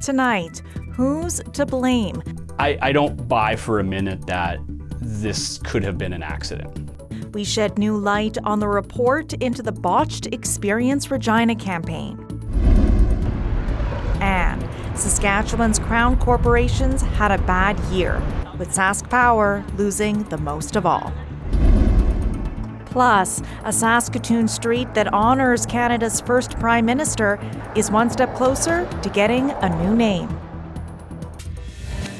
tonight. Who's to blame? I don't buy for a minute that this could have been an accident. We shed new light on the report into the botched Experience Regina campaign. And Saskatchewan's crown corporations had a bad year, with SaskPower losing the most of all. Plus, a Saskatoon street that honors Canada's first Prime Minister is one step closer to getting a new name.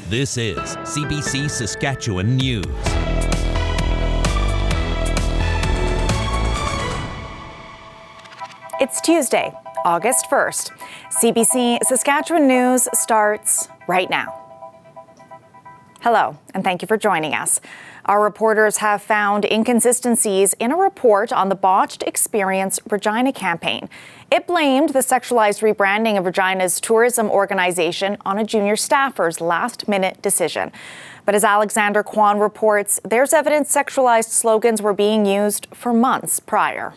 This is CBC Saskatchewan News. It's Tuesday, August 1st. CBC Saskatchewan News starts right now. Hello, and thank you for joining us. Our reporters have found inconsistencies in a report on the botched Experience Regina campaign. It blamed the sexualized rebranding of Regina's tourism organization on a junior staffer's last-minute decision. But as Alexander Kwan reports, there's evidence sexualized slogans were being used for months prior.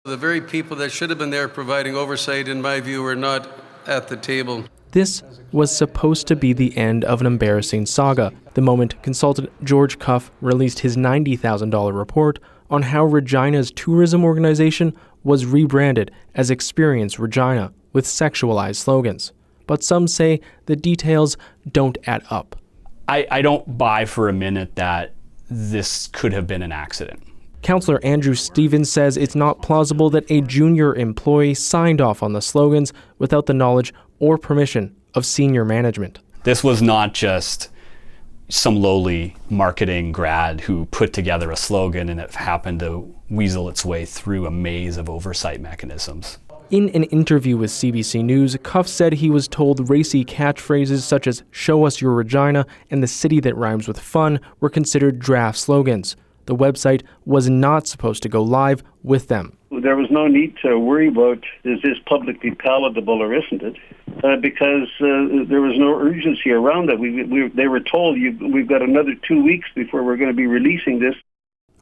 The very people that should have been there providing oversight, in my view, are not at the table. This was supposed to be the end of an embarrassing saga, the moment consultant George Cuff released his $90,000 report on how Regina's tourism organization was rebranded as Experience Regina with sexualized slogans. But some say the details don't add up. I don't buy for a minute that this could have been an accident. Councillor Andrew Stevens says it's not plausible that a junior employee signed off on the slogans without the knowledge or permission of senior management. This was not just some lowly marketing grad who put together a slogan and it happened to weasel its way through a maze of oversight mechanisms. In an interview with CBC News, Cuff said he was told racy catchphrases such as "Show us your Regina" and "The city that rhymes with fun" were considered draft slogans. The website was not supposed to go live with them. There was no need to worry about is this publicly palatable or isn't it, because there was no urgency around that. They were told we've got another 2 weeks before we're going to be releasing this.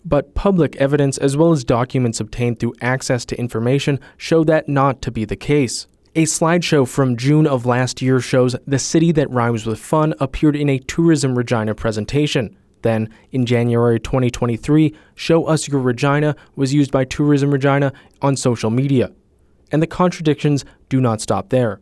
But public evidence as well as documents obtained through access to information show that not to be the case. A slideshow from June of last year shows "The city that rhymes with fun" appeared in a Tourism Regina presentation. Then, in January 2023, "Show Us Your Regina" was used by Tourism Regina on social media. And the contradictions do not stop there.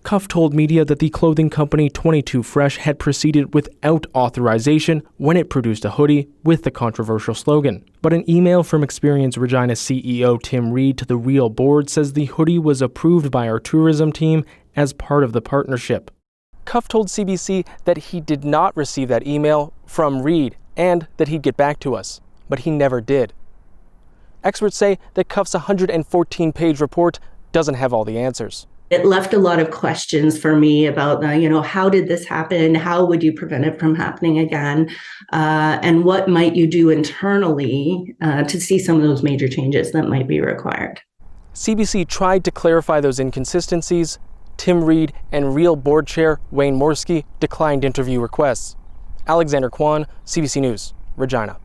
Cuff told media that the clothing company 22 Fresh had proceeded without authorization when it produced a hoodie with the controversial slogan. But an email from Experience Regina CEO Tim Reid to the Real board says the hoodie was approved by our tourism team as part of the partnership. Cuff told CBC that he did not receive that email from Reid and that he'd get back to us, but he never did. Experts say that Cuff's 114-page report doesn't have all the answers. It left a lot of questions for me about, how did this happen? How would you prevent it from happening again? And what might you do internally to see some of those major changes that might be required? CBC tried to clarify those inconsistencies. Tim Reid and Real board chair Wayne Morski declined interview requests. Alexander Kwan, CBC News, Regina.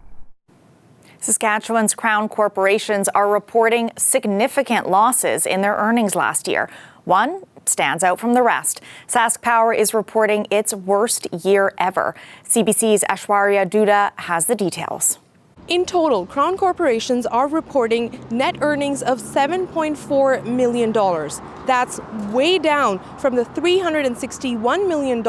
Saskatchewan's crown corporations are reporting significant losses in their earnings last year. One stands out from the rest. SaskPower is reporting its worst year ever. CBC's Aishwarya Duda has the details. In total, Crown corporations are reporting net earnings of $7.4 million. That's way down from the $361 million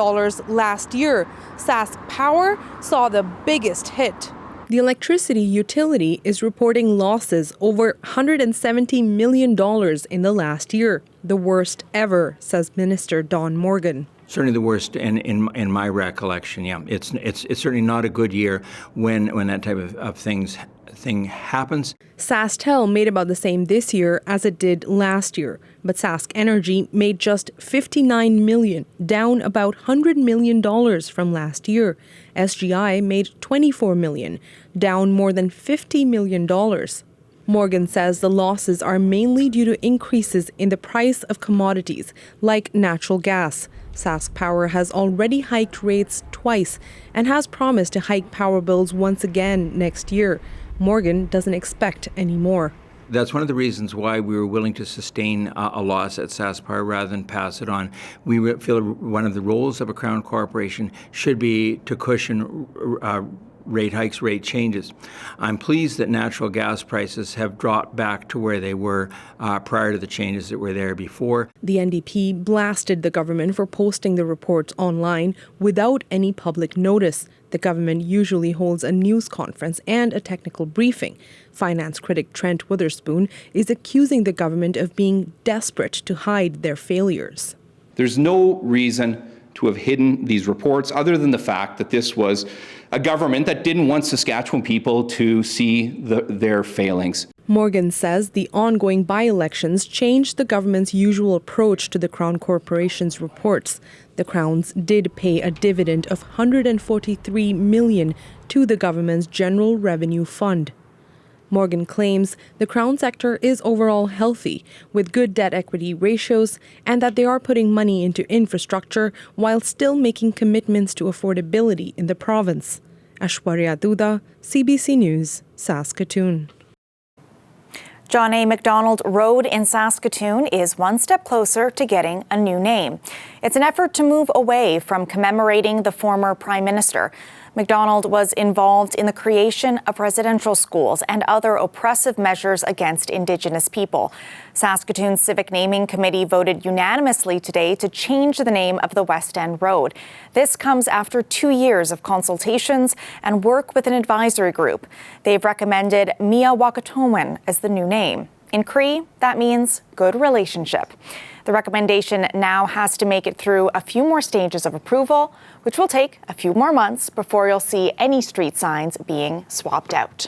last year. SaskPower saw the biggest hit. The electricity utility is reporting losses over $170 million in the last year, the worst ever, says Minister Don Morgan. Certainly the worst in my recollection. Yeah, it's certainly not a good year when that type of thing happens. SaskTel made about the same this year as it did last year, but Sask Energy made just $59 million, down about $100 million from last year. SGI made $24 million, down more than $50 million. Morgan says the losses are mainly due to increases in the price of commodities like natural gas. SaskPower has already hiked rates twice and has promised to hike power bills once again next year. Morgan doesn't expect any more. That's one of the reasons why we were willing to sustain a loss at SaskPower rather than pass it on. We feel one of the roles of a Crown corporation should be to cushion rate hikes, rate changes. I'm pleased that natural gas prices have dropped back to where they were prior to the changes that were there before. The NDP blasted the government for posting the reports online without any public notice. The government usually holds a news conference and a technical briefing. Finance critic Trent Witherspoon is accusing the government of being desperate to hide their failures. There's no reason to have hidden these reports other than the fact that this was a government that didn't want Saskatchewan people to see their failings. Morgan says the ongoing by-elections changed the government's usual approach to the Crown Corporation's reports. The Crowns did pay a dividend of $143 million to the government's General Revenue Fund. Morgan claims the Crown sector is overall healthy, with good debt-equity ratios, and that they are putting money into infrastructure while still making commitments to affordability in the province. Ashwarya Duda, CBC News, Saskatoon. John A. Macdonald Road in Saskatoon is one step closer to getting a new name. It's an effort to move away from commemorating the former Prime Minister. Macdonald was involved in the creation of residential schools and other oppressive measures against Indigenous people. Saskatoon's Civic Naming Committee voted unanimously today to change the name of the West End Road. This comes after 2 years of consultations and work with an advisory group. They've recommended Mia Wakatowan as the new name. In Cree, that means good relationship. The recommendation now has to make it through a few more stages of approval, which will take a few more months before you'll see any street signs being swapped out.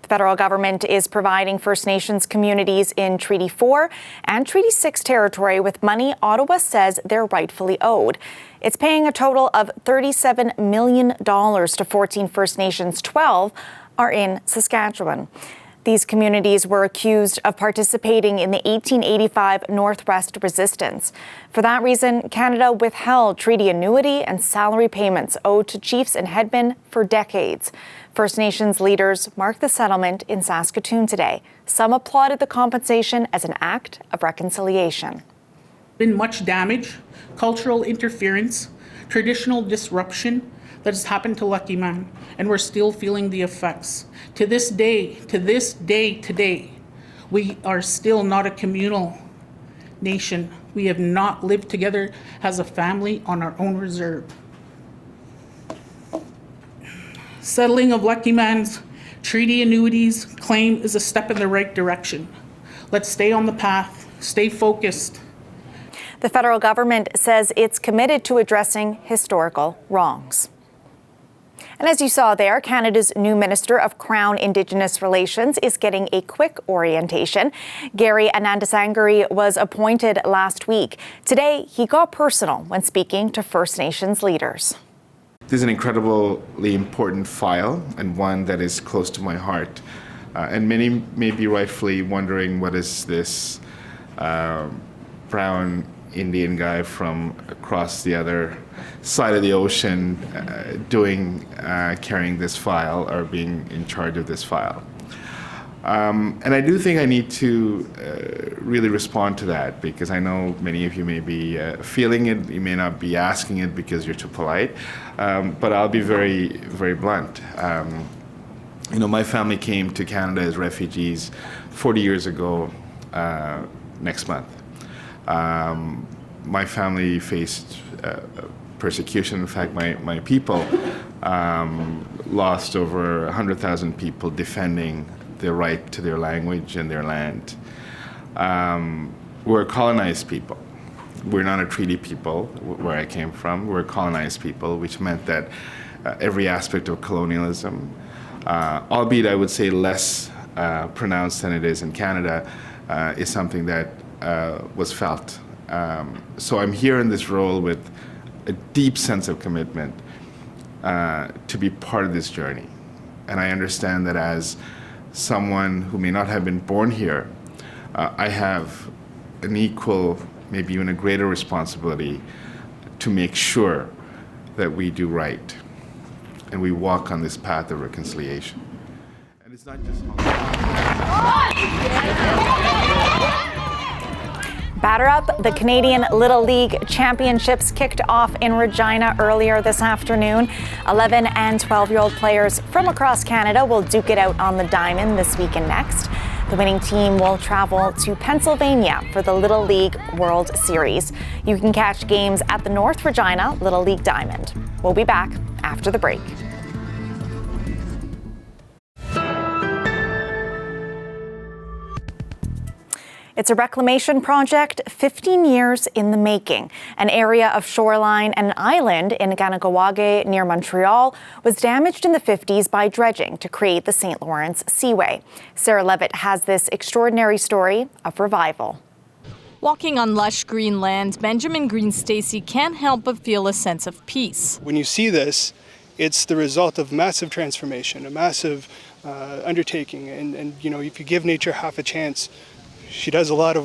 The federal government is providing First Nations communities in Treaty 4 and Treaty 6 territory with money Ottawa says they're rightfully owed. It's paying a total of $37 million to 14 First Nations. 12 are in Saskatchewan. These communities were accused of participating in the 1885 Northwest Resistance. For that reason, Canada withheld treaty annuity and salary payments owed to chiefs and headmen for decades. First Nations leaders marked the settlement in Saskatoon today. Some applauded the compensation as an act of reconciliation. Been much damage, cultural interference, traditional disruption that has happened to Lucky Man, and we're still feeling the effects. To this day, today, we are still not a communal nation. We have not lived together as a family on our own reserve. Settling of Lucky Man's treaty annuities claim is a step in the right direction. Let's stay on the path, stay focused. The federal government says it's committed to addressing historical wrongs. And as you saw there, Canada's new Minister of Crown Indigenous Relations is getting a quick orientation. Gary Anandasangari was appointed last week. Today, he got personal when speaking to First Nations leaders. This is an incredibly important file and one that is close to my heart. And many may be rightfully wondering, what is this brown Indian guy from across the other side of the ocean doing, carrying this file or being in charge of this file? And I do think I need to really respond to that, because I know many of you may be feeling it, you may not be asking it because you're too polite, but I'll be very, very blunt. You know, my family came to Canada as refugees 40 years ago next month. My family faced persecution. In fact, my people lost over 100,000 people defending their right to their language and their land. We're a colonized people. We're not a treaty people where I came from. We're a colonized people, which meant that every aspect of colonialism, albeit I would say less pronounced than it is in Canada, is something that was felt. So I'm here in this role with a deep sense of commitment to be part of this journey. And I understand that as someone who may not have been born here, I have an equal, maybe even a greater responsibility to make sure that we do right and we walk on this path of reconciliation. It's not just Batter up. The Canadian Little League Championships kicked off in Regina earlier this afternoon. 11 and 12-year-old players from across Canada will duke it out on the diamond this week and next. The winning team will travel to Pennsylvania for the Little League World Series. You can catch games at the North Regina Little League Diamond. We'll be back after the break. It's a reclamation project 15 years in the making. An area of shoreline and island in Ganagawage near Montreal was damaged in the 50s by dredging to create the St. Lawrence Seaway. Sarah Levitt has this extraordinary story of revival. Walking on lush green land, Benjamin Green Stacy can't help but feel a sense of peace. When you see this, it's the result of massive transformation, a massive undertaking. And you know, if you give nature half a chance, she does a lot of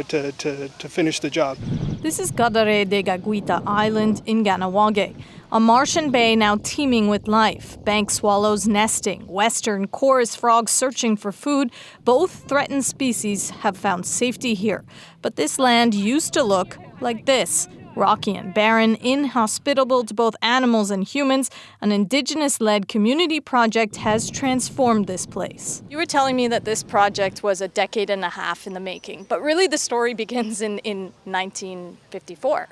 to finish the job. This is Gadare de Gaguita Island in Ganawage, a marsh and bay now teeming with life. Bank swallows nesting, western chorus frogs searching for food. Both threatened species have found safety here. But this land used to look like this. Rocky and barren, inhospitable to both animals and humans, an Indigenous-led community project has transformed this place. You were telling me that this project was a decade and a half in the making, but really the story begins in 1954.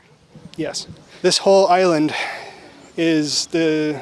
Yes. This whole island is the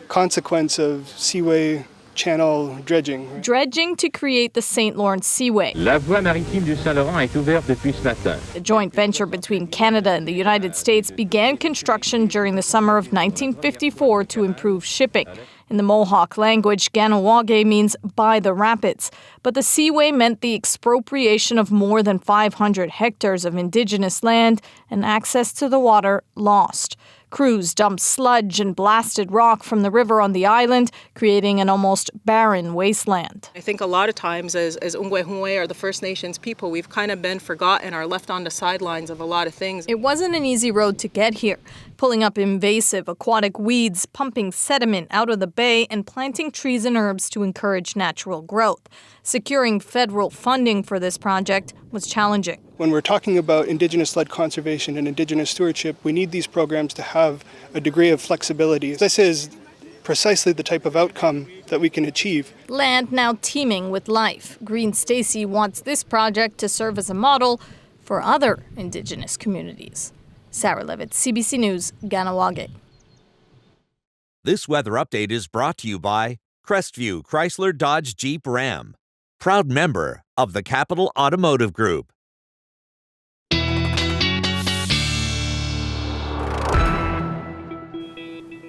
consequence of seaway channel dredging. Dredging to create the St. Lawrence Seaway. La voie maritime du Saint-Laurent est ouverte depuis ce matin. The joint venture between Canada and the United States began construction during the summer of 1954 to improve shipping. In the Mohawk language, Ganawage means by the rapids. But the seaway meant the expropriation of more than 500 hectares of Indigenous land and access to the water lost. Crews dumped sludge and blasted rock from the river on the island, creating an almost barren wasteland. I think a lot of times as Ungwehunwe or the First Nations people, we've kind of been forgotten or left on the sidelines of a lot of things. It wasn't an easy road to get here, pulling up invasive aquatic weeds, pumping sediment out of the bay, and planting trees and herbs to encourage natural growth. Securing federal funding for this project was challenging. When we're talking about Indigenous-led conservation and Indigenous stewardship, we need these programs to have a degree of flexibility. This is precisely the type of outcome that we can achieve. Land now teeming with life. Green Stacy wants this project to serve as a model for other Indigenous communities. Sarah Levitt, CBC News, Ganawage. This weather update is brought to you by Crestview Chrysler Dodge Jeep Ram, proud member of the Capital Automotive Group.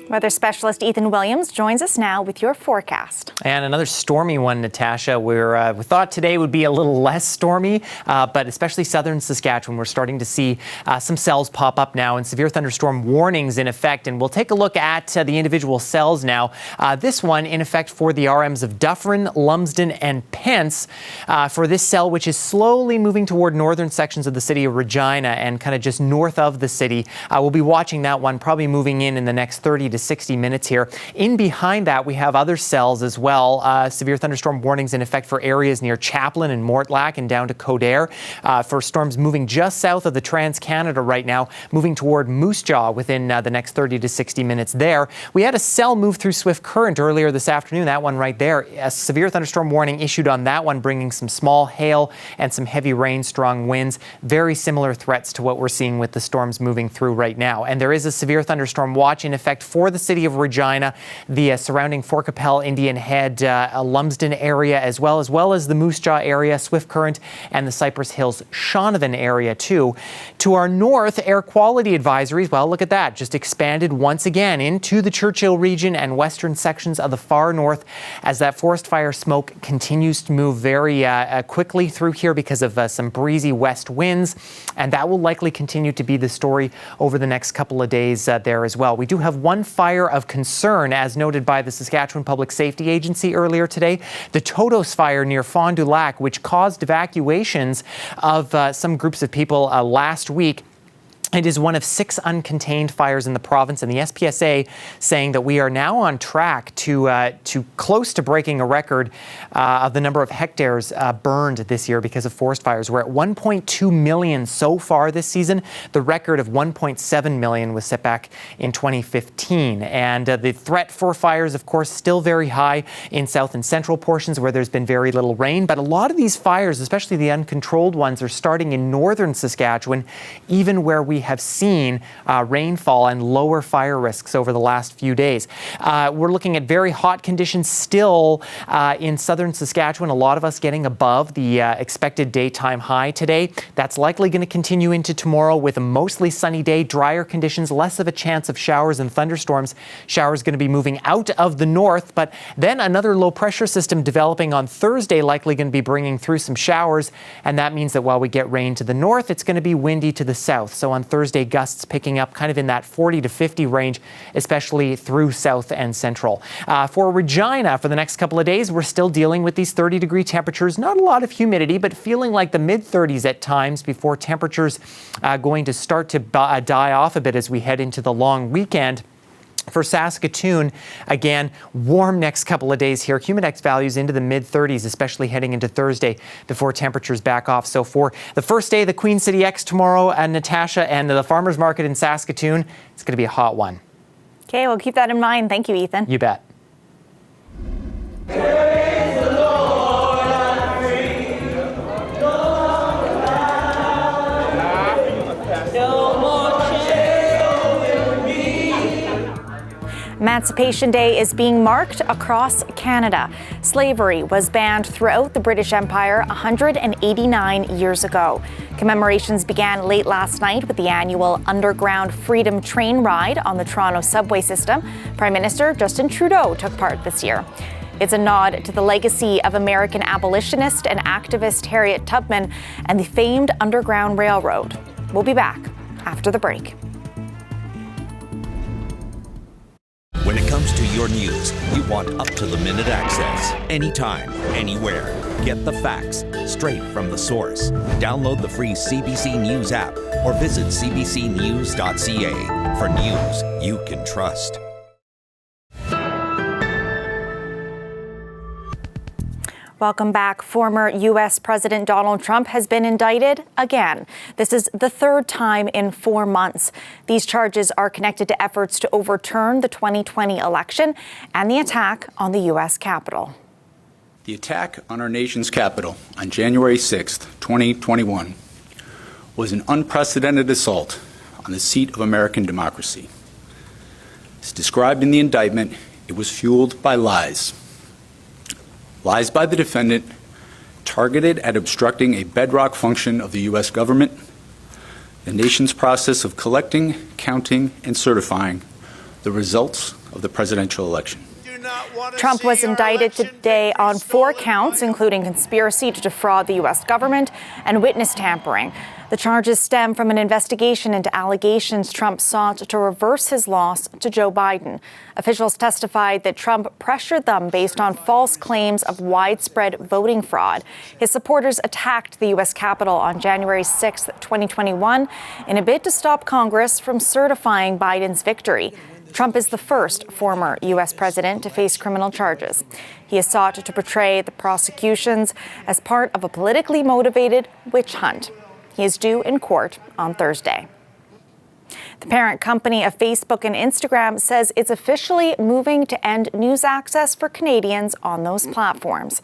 Weather specialist Ethan Williams joins us now with your forecast. And another stormy one, Natasha. We thought today would be a little less stormy, but especially southern Saskatchewan, we're starting to see some cells pop up now and severe thunderstorm warnings in effect. And we'll take a look at the individual cells now. This one in effect for the RMs of Dufferin, Lumsden, and Pence. For this cell, which is slowly moving toward northern sections of the city of Regina and kind of just north of the city. We'll be watching that one, probably moving in the next 30 to 60 minutes here. In behind that, we have other cells as well. Severe thunderstorm warnings in effect for areas near Chaplin and Mortlach and down to Coderre. For storms moving just south of the Trans-Canada right now, moving toward Moose Jaw within the next 30 to 60 minutes there. We had a cell move through Swift Current earlier this afternoon, that one right there. A severe thunderstorm warning issued on that one, bringing some small hail and some heavy rain, strong winds. Very similar threats to what we're seeing with the storms moving through right now. And there is a severe thunderstorm watch in effect for the city of Regina, the surrounding Fort Capel, Indian Head, Lumsden area, as well as the Moose Jaw area, Swift Current, and the Cypress Hills, Shaunavon area too. To our north, air quality advisories, well, look at that, just expanded once again into the Churchill region and western sections of the far north as that forest fire smoke continues to move very quickly through here because of some breezy west winds, and that will likely continue to be the story over the next couple of days there as well. We do have one fire of concern, as noted by the Saskatchewan Public Safety Agency earlier today, the Todos fire near Fond du Lac, which caused evacuations of some groups of people last week. It is one of 6 uncontained fires in the province, and the SPSA saying that we are now on track to close to breaking a record of the number of hectares burned this year because of forest fires. We're at 1.2 million so far this season. The record of 1.7 million was set back in 2015. And the threat for fires, of course, still very high in south and central portions where there's been very little rain. But a lot of these fires, especially the uncontrolled ones, are starting in northern Saskatchewan, even where we have seen rainfall and lower fire risks over the last few days. We're looking at very hot conditions still in southern Saskatchewan, a lot of us getting above the expected daytime high today. That's likely going to continue into tomorrow with a mostly sunny day, drier conditions, less of a chance of showers and thunderstorms. Showers going to be moving out of the north, but then another low pressure system developing on Thursday, likely going to be bringing through some showers. And that means that while we get rain to the north, it's going to be windy to the south. So on Thursday, gusts picking up kind of in that 40 to 50 range, especially through south and central. For Regina, for the next couple of days, we're still dealing with these 30-degree temperatures. Not a lot of humidity, but feeling like the mid-30s at times before temperatures going to start to die off a bit as we head into the long weekend. For Saskatoon, again, warm next couple of days here. Humidex values into the mid-30s, especially heading into Thursday before temperatures back off. So for the first day of the Queen City X tomorrow, Natasha, and the farmers market in Saskatoon, it's going to be a hot one. Okay, we'll keep that in mind. Thank you, Ethan. You bet. Emancipation Day is being marked across Canada. Slavery was banned throughout the British Empire 189 years ago. Commemorations began late last night with the annual Underground Freedom Train ride on the Toronto subway system. Prime Minister Justin Trudeau took part this year. It's a nod to the legacy of American abolitionist and activist Harriet Tubman and the famed Underground Railroad. We'll be back after the break. When it comes to your news, you want up-to-the-minute access. Anytime, anywhere. Get the facts straight from the source. Download the free CBC News app or visit cbcnews.ca for news you can trust. Welcome back. Former U.S. President Donald Trump has been indicted again. This is the third time in 4 months. These charges are connected to efforts to overturn the 2020 election and the attack on the U.S. Capitol. The attack on our nation's capital on January 6, 2021, was an unprecedented assault on the seat of American democracy. As described in the indictment, it was fueled by lies. Lies by the defendant targeted at obstructing a bedrock function of the U.S. government, the nation's process of collecting, counting, and certifying the results of the presidential election. Trump was indicted today on 4 counts, including conspiracy to defraud the U.S. government and witness tampering. The charges stem from an investigation into allegations Trump sought to reverse his loss to Joe Biden. Officials testified that Trump pressured them based on false claims of widespread voting fraud. His supporters attacked the U.S. Capitol on January 6, 2021, in a bid to stop Congress from certifying Biden's victory. Trump is the first former U.S. president to face criminal charges. He has sought to portray the prosecutions as part of a politically motivated witch hunt. He is due in court on Thursday. The parent company of Facebook and Instagram says it's officially moving to end news access for Canadians on those platforms.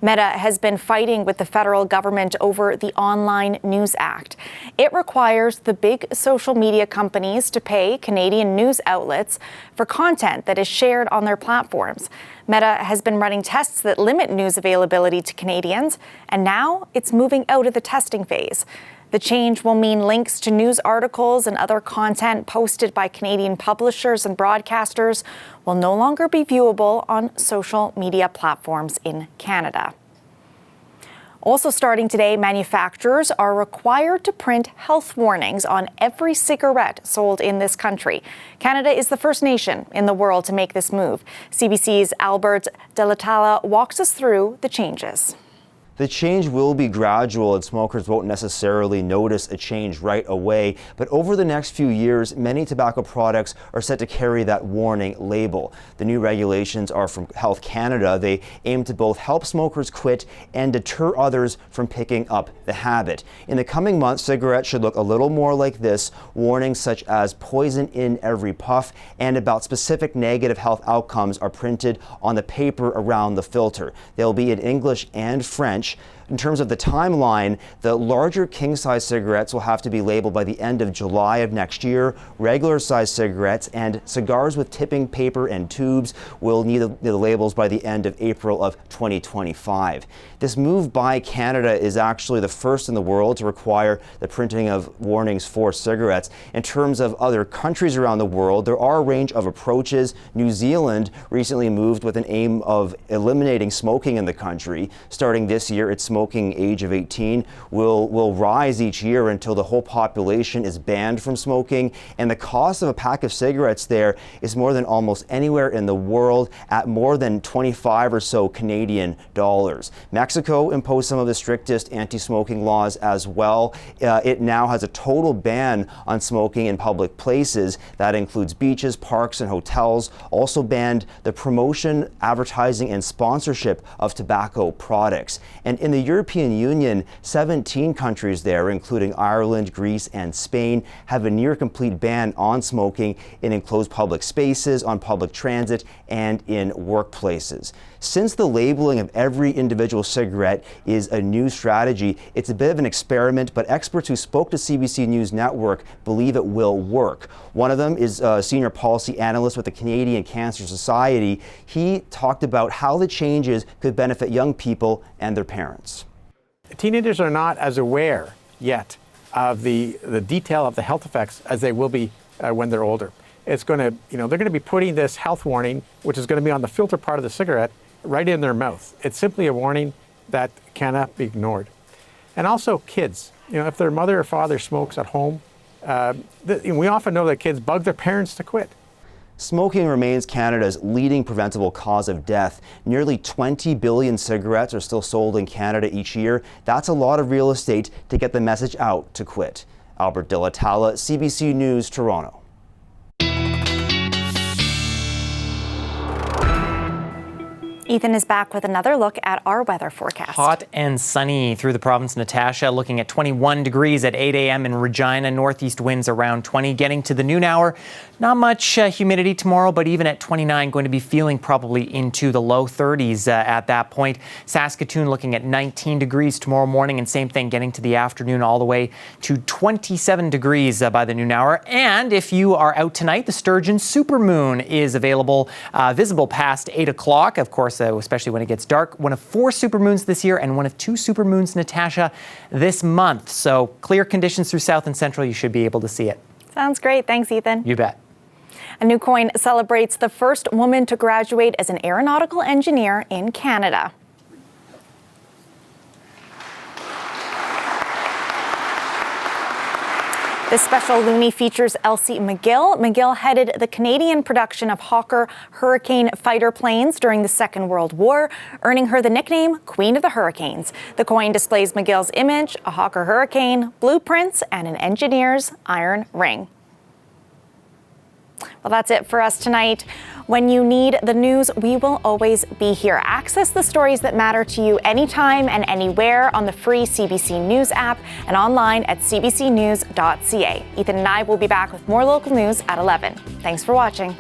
Meta has been fighting with the federal government over the Online News Act. It requires the big social media companies to pay Canadian news outlets for content that is shared on their platforms. Meta has been running tests that limit news availability to Canadians, and now it's moving out of the testing phase. The change will mean links to news articles and other content posted by Canadian publishers and broadcasters will no longer be viewable on social media platforms in Canada. Also starting today, manufacturers are required to print health warnings on every cigarette sold in this country. Canada is the first nation in the world to make this move. CBC's Albert Delatala walks us through the changes. The change will be gradual and smokers won't necessarily notice a change right away, but over the next few years, many tobacco products are set to carry that warning label. The new regulations are from Health Canada. They aim to both help smokers quit and deter others from picking up the habit. In the coming months, cigarettes should look a little more like this, warnings such as poison in every puff and about specific negative health outcomes are printed on the paper around the filter. They'll be in English and French. In terms of the timeline, the larger king-size cigarettes will have to be labeled by the end of July of next year. Regular-size cigarettes and cigars with tipping paper and tubes will need the labels by the end of April of 2025. This move by Canada is actually the first in the world to require the printing of warnings for cigarettes. In terms of other countries around the world, there are a range of approaches. New Zealand recently moved with an aim of eliminating smoking in the country. Starting this year, its smoking age of 18 will rise each year until the whole population is banned from smoking. And the cost of a pack of cigarettes there is more than almost anywhere in the world, at more than 25 or so Canadian dollars. Mexico imposed some of the strictest anti-smoking laws as well. It now has a total ban on smoking in public places. That includes beaches, parks, and hotels. Also banned the promotion, advertising, and sponsorship of tobacco products. And in the European Union, 17 countries there, including Ireland, Greece, and Spain, have a near complete ban on smoking in enclosed public spaces, on public transit, and in workplaces. Since the labeling of every individual cigarette is a new strategy, it's a bit of an experiment, but experts who spoke to CBC News Network believe it will work. One of them is a senior policy analyst with the Canadian Cancer Society. He talked about how the changes could benefit young people and their parents. Teenagers are not as aware yet of the detail of the health effects as they will be when they're older. It's going to, they're going to be putting this health warning, which is going to be on the filter part of the cigarette, right in their mouth. It's simply a warning that cannot be ignored. And also kids, if their mother or father smokes at home, we often know that kids bug their parents to quit. Smoking remains Canada's leading preventable cause of death. Nearly 20 billion cigarettes are still sold in Canada each year. That's a lot of real estate to get the message out to quit. Albert De La Talla, CBC News, Toronto. Ethan is back with another look at our weather forecast. Hot and sunny through the province. Natasha looking at 21 degrees at 8 a.m. in Regina. Northeast winds around 20. Getting to the noon hour, not much humidity tomorrow, but even at 29, going to be feeling probably into the low 30s at that point. Saskatoon looking at 19 degrees tomorrow morning, and same thing getting to the afternoon all the way to 27 degrees by the noon hour. And if you are out tonight, the Sturgeon supermoon is available, visible past 8 o'clock. Of course, especially when it gets dark. One of 4 supermoons this year and one of 2 supermoons, Natasha, this month. So clear conditions through south and central. You should be able to see it. Sounds great. Thanks, Ethan. You bet. A new coin celebrates the first woman to graduate as an aeronautical engineer in Canada. This special loonie features Elsie McGill. McGill headed the Canadian production of Hawker Hurricane fighter planes during the Second World War, earning her the nickname Queen of the Hurricanes. The coin displays McGill's image, a Hawker Hurricane, blueprints, and an engineer's iron ring. Well, that's it for us tonight. When you need the news, we will always be here. Access the stories that matter to you anytime and anywhere on the free CBC News app and online at cbcnews.ca. Ethan and I will be back with more local news at 11. Thanks for watching.